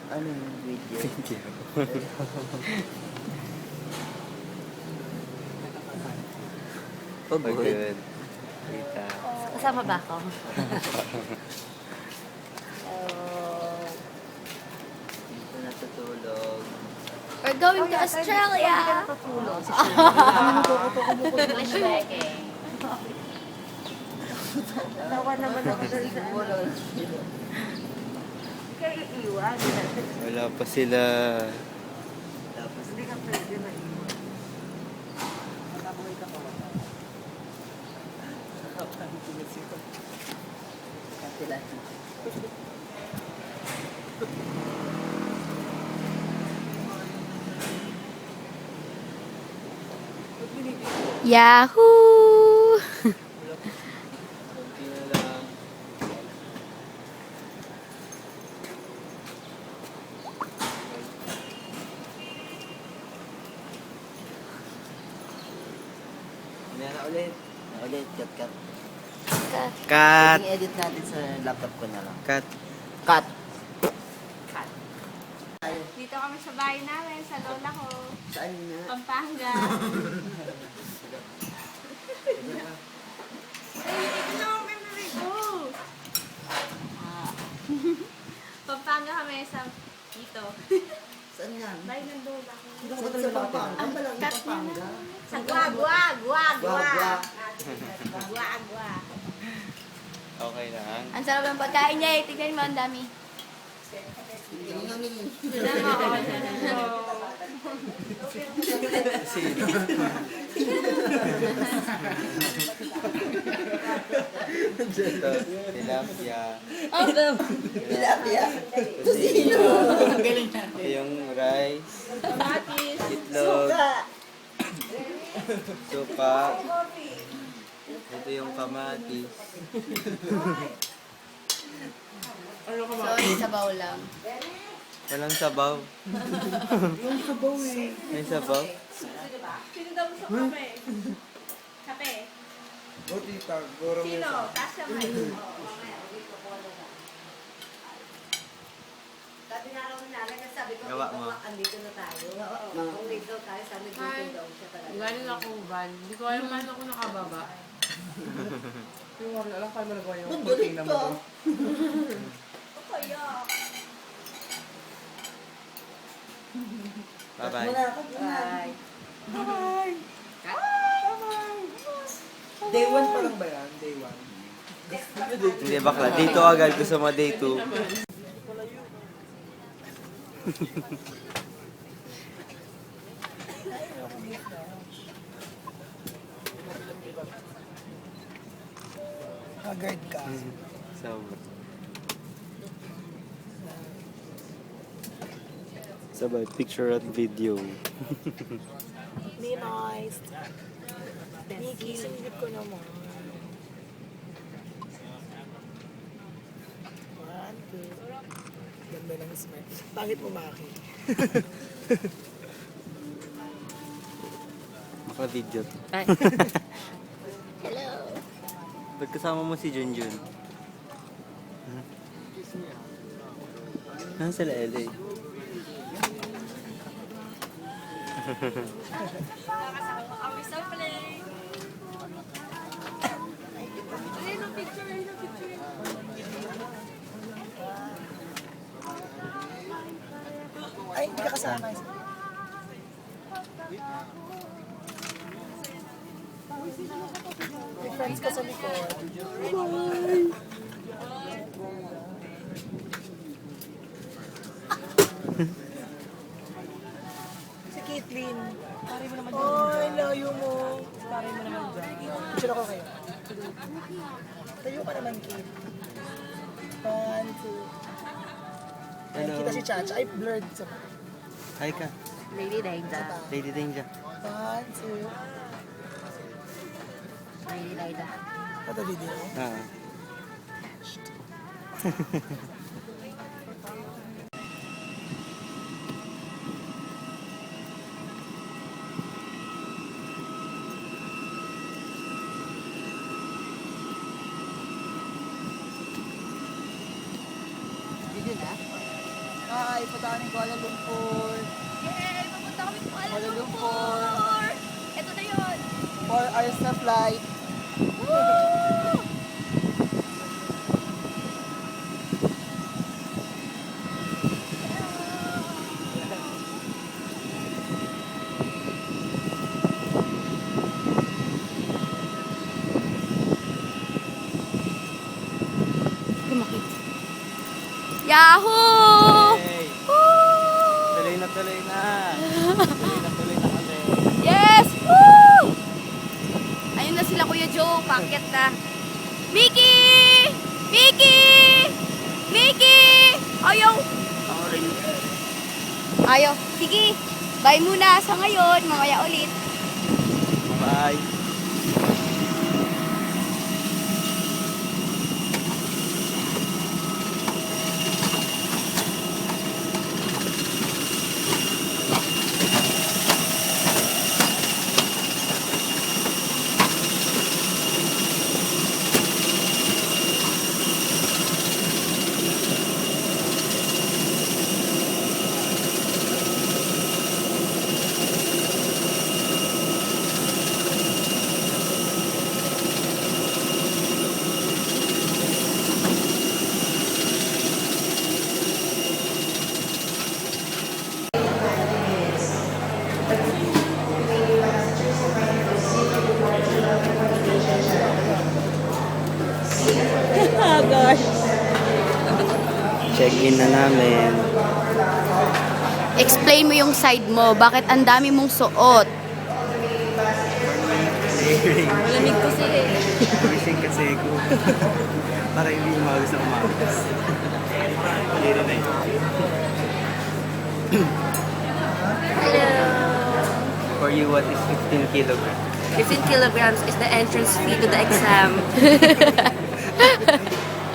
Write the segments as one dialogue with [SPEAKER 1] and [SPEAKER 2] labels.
[SPEAKER 1] Anong video?
[SPEAKER 2] Video.
[SPEAKER 1] Pagod.
[SPEAKER 2] Pagod. Kita.
[SPEAKER 3] Kasama ba ako?
[SPEAKER 1] Dito natutulog.
[SPEAKER 3] We're going to Australia! English speaking.
[SPEAKER 4] Tawa naman ako dun sa ano. Kaya iiwan.
[SPEAKER 2] Wala pa sila.
[SPEAKER 1] Tapos,
[SPEAKER 4] Hindi ka pwede na iiwan. Nakabuhay ka pa.
[SPEAKER 1] kapila.
[SPEAKER 3] Yahoo!
[SPEAKER 2] Konti na lang.
[SPEAKER 1] Na ulit. Cut.
[SPEAKER 2] Cut!
[SPEAKER 1] I-edit natin sa laptop ko na lang.
[SPEAKER 2] Cut!
[SPEAKER 1] Cut!
[SPEAKER 5] Dito kami sa bahay namin, sa lola ko.
[SPEAKER 1] Saan na?
[SPEAKER 5] Pampanga. Ay, ito na ang memory ko. Pampanga kami sa dito.
[SPEAKER 1] Saan yan?
[SPEAKER 5] Bahay ng lola ko.
[SPEAKER 1] Saan sa Pampanga? Ang balang
[SPEAKER 5] Cut
[SPEAKER 1] Pampanga.
[SPEAKER 5] Sa Guagua.
[SPEAKER 1] Guagua.
[SPEAKER 5] Guagua.
[SPEAKER 2] Okay lang.
[SPEAKER 3] Ang sarap ng pagkain niya eh. Tignan mo, ang dami.
[SPEAKER 2] Sino? Ito, tilapia.
[SPEAKER 1] Tilapia.
[SPEAKER 2] Tocino. Ito yung rice.
[SPEAKER 5] Kamatis.
[SPEAKER 2] Itlog. Suka. Ito yung kamatis.
[SPEAKER 3] Sorry, sabaw lang.
[SPEAKER 2] Walang sabaw.
[SPEAKER 1] Yung sabaw eh.
[SPEAKER 2] May sabaw?
[SPEAKER 5] Sino daw gusto kape? Kape. Sino? Tasha May.
[SPEAKER 4] Sabi na raw nila, sabi ko,
[SPEAKER 2] Gawa mo.
[SPEAKER 4] andito na tayo. Kung dito tayo, sabi dito daw siya talaga.
[SPEAKER 6] Galing ako van. Hindi ko alam paano ako nakababa. Yung wala lang paano nagawa yung
[SPEAKER 1] Galit
[SPEAKER 6] na
[SPEAKER 1] ka.
[SPEAKER 6] mo.
[SPEAKER 5] Kaya.
[SPEAKER 2] Bye-bye.
[SPEAKER 4] Bye.
[SPEAKER 6] Day 1 pa lang ba yan? Day 1.
[SPEAKER 2] Hindi bakla. Dito agad. Gusto mo day 2.
[SPEAKER 6] Haggard ka.
[SPEAKER 2] Sabay. Sabay. Picture at video.
[SPEAKER 6] Be nice. Nikki, sumigit ko naman. 1, 2. Ganda ng smile. Pangit mo, Maki.
[SPEAKER 2] Maka-video to.
[SPEAKER 3] Hello.
[SPEAKER 2] Ba't kasama mo si Junjun? Nasaan sila LA?
[SPEAKER 5] Kami sa play. Ayun ang picture, ayun ang picture.
[SPEAKER 6] Ay, hindi ka kasama. May friends ka sa likod. Si Caitlyn. Pare mo naman dyan. Ay, layo mo. Pare mo naman dyan. Picture ako kayo. Tayo ka naman, Kate. 1, 2. Ay,
[SPEAKER 2] Hello.
[SPEAKER 6] kita si Chacha. Ay, blurred sa
[SPEAKER 2] Hi ka.
[SPEAKER 3] Lady Daida.
[SPEAKER 2] Lady Danger.
[SPEAKER 6] 1, 2.
[SPEAKER 3] Lady Daida.
[SPEAKER 6] Ito video.
[SPEAKER 2] Ah.
[SPEAKER 3] na?
[SPEAKER 6] Hi, punta kami Kuala Lumpur.
[SPEAKER 5] Yay! Pupunta kami sa Kuala
[SPEAKER 6] Kuala
[SPEAKER 5] Lumpur! Ito na yun!
[SPEAKER 6] 4 hours na flight.
[SPEAKER 5] Woo! Yahoo!
[SPEAKER 2] Hey!
[SPEAKER 5] Woo!
[SPEAKER 2] Tuloy na tuloy na. Tuloy na kami.
[SPEAKER 5] Yes! Woo! Ayun na sila Kuya Joe, packet na. Mickey! Mickey! Mickey! Ayaw! Ayaw. Sige. Bye muna sa ngayon. Mamaya ulit.
[SPEAKER 2] Bye. Check-in na namin.
[SPEAKER 3] Explain mo yung side mo. Bakit ang dami mong suot? Malamig kasi eh.
[SPEAKER 2] Wishing kasi ko. Para hindi umagas sa umagas. Hindi na yun.
[SPEAKER 3] Hello.
[SPEAKER 2] For you, what is 15 kilograms?
[SPEAKER 4] 15 kilograms is the entrance fee to the exam.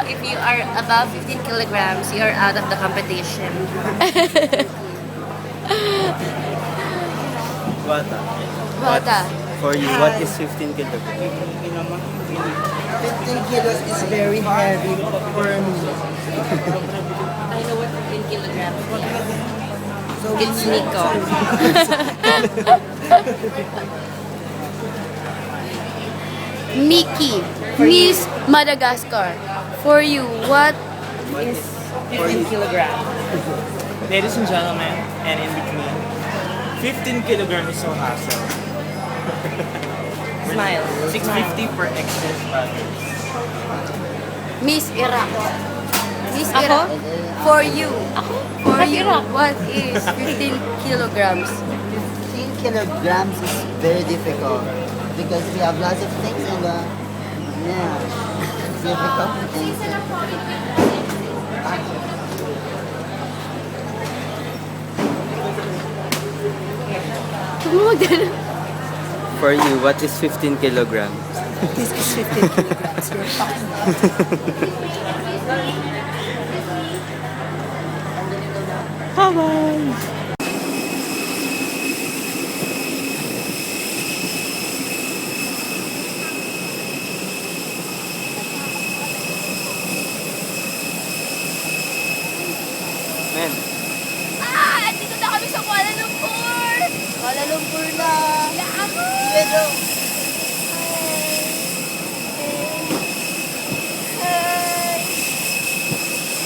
[SPEAKER 4] If you are above 15 kilograms, you are out of the competition.
[SPEAKER 2] Bata.
[SPEAKER 3] Bata.
[SPEAKER 2] For you, what is 15 kilograms?
[SPEAKER 1] 15 kilos is very heavy for me.
[SPEAKER 4] I know what 15 kilograms is.
[SPEAKER 1] So
[SPEAKER 4] It's Nico.
[SPEAKER 3] Mickey. Miss Madagascar. For you, what is
[SPEAKER 6] 15 kilograms. Ladies and gentlemen, and in between, 15 kilograms is so hassle. Smile. 650 per excess baggage.
[SPEAKER 3] Miss Iraq? Miss
[SPEAKER 5] Ako?
[SPEAKER 3] Iraq. For you. For
[SPEAKER 5] Bakit
[SPEAKER 3] you,
[SPEAKER 5] Iraq?
[SPEAKER 3] what is 15 kilograms?
[SPEAKER 1] 15 kilograms is very difficult because we have lots of things in the difficult things.
[SPEAKER 2] For you, what is 15 kilograms?
[SPEAKER 6] This is 15 kilograms. You're fucking
[SPEAKER 2] Men,
[SPEAKER 5] Ah! Dito na kami sa Kuala Lumpur!
[SPEAKER 1] Kuala Lumpur na!
[SPEAKER 5] Yahoo!
[SPEAKER 1] Pero,
[SPEAKER 5] Hey!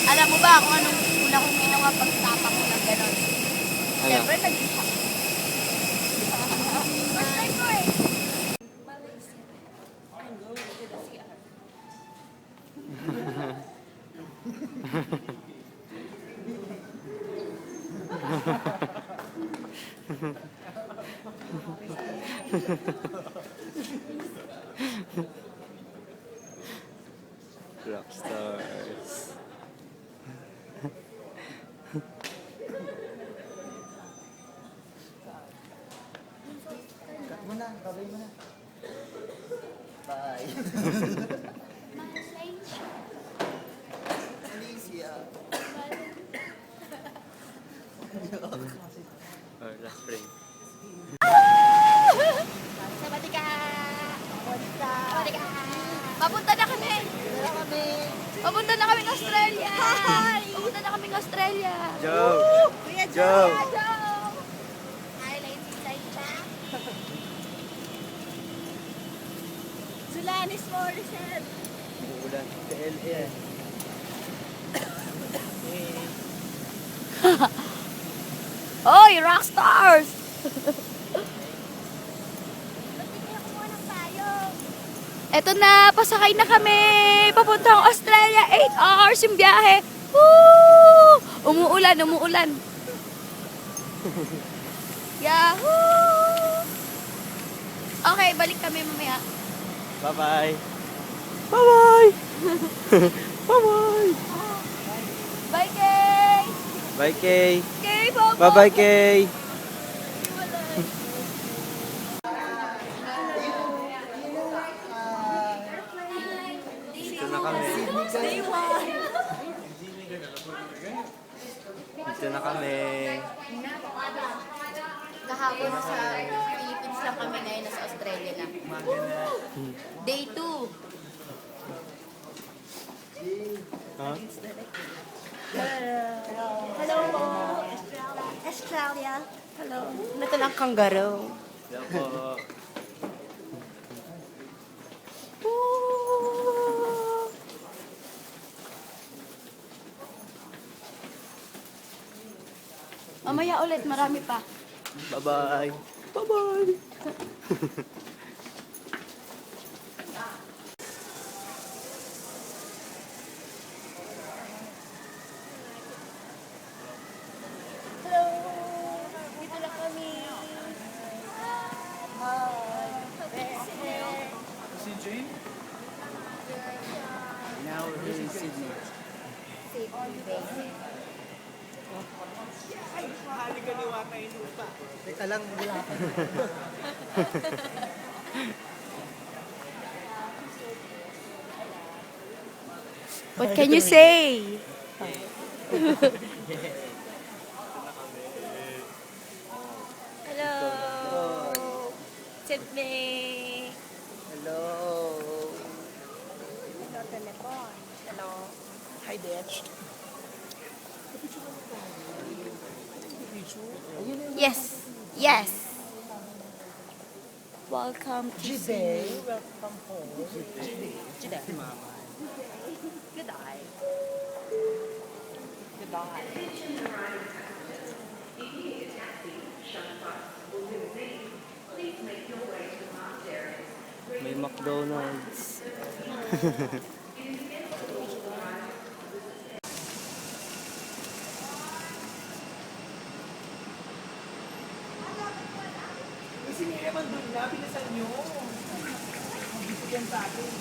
[SPEAKER 5] Alam mo ba kung anong una kong ginawa pagtapak ko ng gano'n?
[SPEAKER 2] ano?
[SPEAKER 5] Siyempre, nag-isa. First time ko eh.
[SPEAKER 2] Rock stars.
[SPEAKER 1] cut mo na, babay mo na. Bye. Alicia.
[SPEAKER 2] Or last frame.
[SPEAKER 5] Sabati ka! Sabati ka! Papunta na kami!
[SPEAKER 1] Wala kami.
[SPEAKER 5] Papunta na kaming Australia! Hi! Papunta na kaming Australia!
[SPEAKER 2] Joe!
[SPEAKER 4] Kuya
[SPEAKER 2] Joe!
[SPEAKER 5] Joe! Highlights inside pa.
[SPEAKER 4] Sulanis Morissette.
[SPEAKER 2] Umuulan. Sa LA.
[SPEAKER 5] Oy, rock stars! Eto na, pasakay na kami! Papuntang Australia, 8 hours yung biyahe! Woo! Umuulan, umuulan. Yahoo! Okay, balik kami mamaya.
[SPEAKER 2] Bye-bye! Bye-bye! Bye-bye!
[SPEAKER 5] Bye, Kay!
[SPEAKER 2] Bye, Kay!
[SPEAKER 5] Kay, Bobo!
[SPEAKER 2] Bye-bye, Kay! Dito na kami. Dito na kami.
[SPEAKER 5] Kahapon sa Philippines lang kami, ngayon nasa Australia na. Day 2.
[SPEAKER 2] Ha?
[SPEAKER 4] Hello po. Australia.
[SPEAKER 5] Hello. Ito lang kangaroo.
[SPEAKER 2] Hello po.
[SPEAKER 5] Mamaya ulit, marami pa.
[SPEAKER 2] Bye-bye! Bye-bye!
[SPEAKER 5] Hello! Dito lang kami.
[SPEAKER 1] Now we're in Sydney. Teka lang, wala ka.
[SPEAKER 5] What can you say? Hello! Sydney!
[SPEAKER 1] Hello.
[SPEAKER 6] Hello. Hi, bitch.
[SPEAKER 5] Yes! Yes! Welcome to
[SPEAKER 6] Jide, welcome home. Jide.
[SPEAKER 5] Good eye.
[SPEAKER 6] Goodbye.
[SPEAKER 2] May McDonald's.
[SPEAKER 6] Kasi ni Evan doon na, bilisan nyo. Magbibigyan sa akin.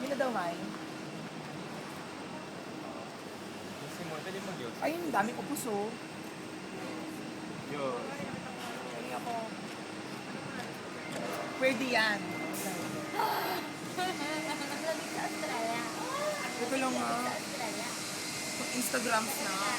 [SPEAKER 6] Yun na daw, Mai. Ayun, dami ko puso. Ay, ako. Pwede yan. Ito lang nga. Instagrams na.